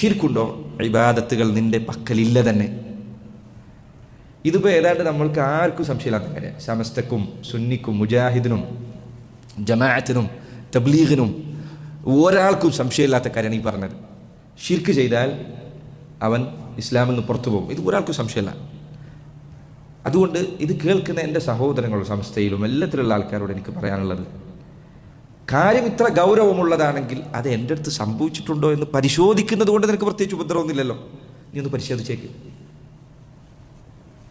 ഷിർക്കുണ്ടോ? ഇബാദത്തുകൾ നിന്റെ പക്കലില്ല തന്നെ. ഇതിപ്പോൾ ഏതാണ്ട് നമ്മൾക്ക് ആർക്കും സംശയമില്ലാത്ത കാര്യം. സമസ്തക്കും സുന്നിക്കും മുജാഹിദിനും ജമാഅത്തിനും തബ്ലീഗിനും ഒരാൾക്കും സംശയമില്ലാത്ത കാര്യമാണ് ഈ പറഞ്ഞത്. ഷിർക്ക് ചെയ്താൽ അവൻ ഇസ്ലാമിൽ നിന്ന് പുറത്തു പോകും. ഇത് ഒരാൾക്കും സംശയമില്ല. അതുകൊണ്ട് ഇത് കേൾക്കുന്ന എൻ്റെ സഹോദരങ്ങളും സംസ്ഥയിലും എല്ലാത്തിലുള്ള ആൾക്കാരോട് എനിക്ക് പറയാനുള്ളത്, കാര്യം ഇത്ര ഗൗരവമുള്ളതാണെങ്കിൽ അത് എൻ്റെ അടുത്ത് സംഭവിച്ചിട്ടുണ്ടോ എന്ന് പരിശോധിക്കുന്നത് കൊണ്ട് നിനക്ക് പ്രത്യേകിച്ച് ഉപദ്രവമൊന്നുമില്ലല്ലോ. നീ ഒന്ന് പരിശോധിച്ചേക്ക്.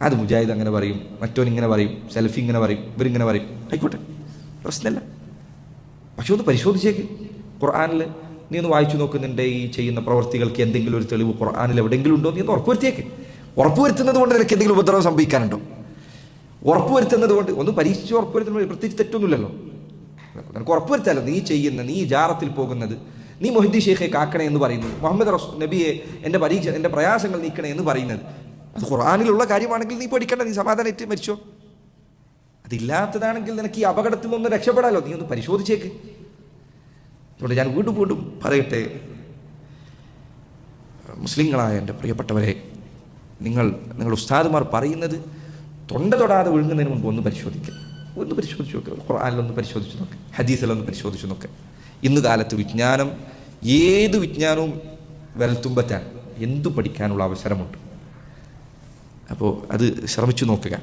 അത് മുജാഹിദ് അങ്ങനെ പറയും, മറ്റോൻ ഇങ്ങനെ പറയും, സെൽഫി ഇങ്ങനെ പറയും, ഇവരിങ്ങനെ പറയും, ആയിക്കോട്ടെ, പ്രശ്നമില്ല. പക്ഷെ ഒന്ന് പരിശോധിച്ചേക്ക്. ഖുർആനിൽ നീ ഒന്ന് വായിച്ചു നോക്കുന്നുണ്ട് ഈ ചെയ്യുന്ന പ്രവർത്തികൾക്ക് എന്തെങ്കിലും ഒരു തെളിവ് ഖുർആനിൽ എവിടെയെങ്കിലും ഉണ്ടോ? നീ ഒന്ന് ഉറപ്പുവരുത്തിയേക്ക്. ഉറപ്പുവരുത്തുന്നത് കൊണ്ട് നിനക്ക് എന്തെങ്കിലും ഉപദ്രവം സംഭവിക്കാനുണ്ടോ? ഉറപ്പുവരുത്തുന്നത് കൊണ്ട് ഒന്ന് പരീക്ഷിച്ച് ഉറപ്പുവരുത്തുന്നത് പ്രത്യേകിച്ച് തെറ്റൊന്നുമില്ലല്ലോ. നിനക്ക് ഉറപ്പുവരുത്താലോ നീ ചെയ്യുന്ന, നീ ജാറത്തിൽ പോകുന്നത്, നീ മൊഹിദ്ദീൻ ഷെയ്ഖെ കാക്കണേ എന്ന് പറയുന്നത്, മുഹമ്മദ് നബിയെ എൻ്റെ പ്രയാസങ്ങൾ നീക്കണേ എന്ന് പറയുന്നത്, അത് ഖുർആനിലുള്ള കാര്യമാണെങ്കിൽ നീ പഠിക്കണ്ട, നീ സമാധാനമായിട്ട് മരിച്ചോ. അതില്ലാത്തതാണെങ്കിൽ നിനക്ക് ഈ അപകടത്തിൽ നിന്നൊന്ന് രക്ഷപ്പെടാലോ. നീ ഒന്ന് പരിശോധിച്ചേക്ക്. അതുകൊണ്ട് ഞാൻ വീണ്ടും പറയട്ടെ, മുസ്ലിങ്ങളായ എൻ്റെ പ്രിയപ്പെട്ടവരെ, നിങ്ങൾ ഉസ്താദുമാർ പറയുന്നത് തൊണ്ട തൊടാതെ വിഴുങ്ങുന്നതിന് മുമ്പ് ഒന്ന് പരിശോധിക്കുക. ഒന്ന് പരിശോധിച്ച് നോക്കുക. ഖുർആനിലൊന്ന് പരിശോധിച്ച് നോക്കുക, ഹദീസിലൊന്ന് പരിശോധിച്ച് നോക്കുക. ഇന്ന് കാലത്ത് വിജ്ഞാനം, ഏത് വിജ്ഞാനവും വിരൽത്തുമ്പറ്റാൻ എന്തു പഠിക്കാനുള്ള അവസരമുണ്ട്. അപ്പോൾ അത് ശ്രമിച്ചു നോക്കുക.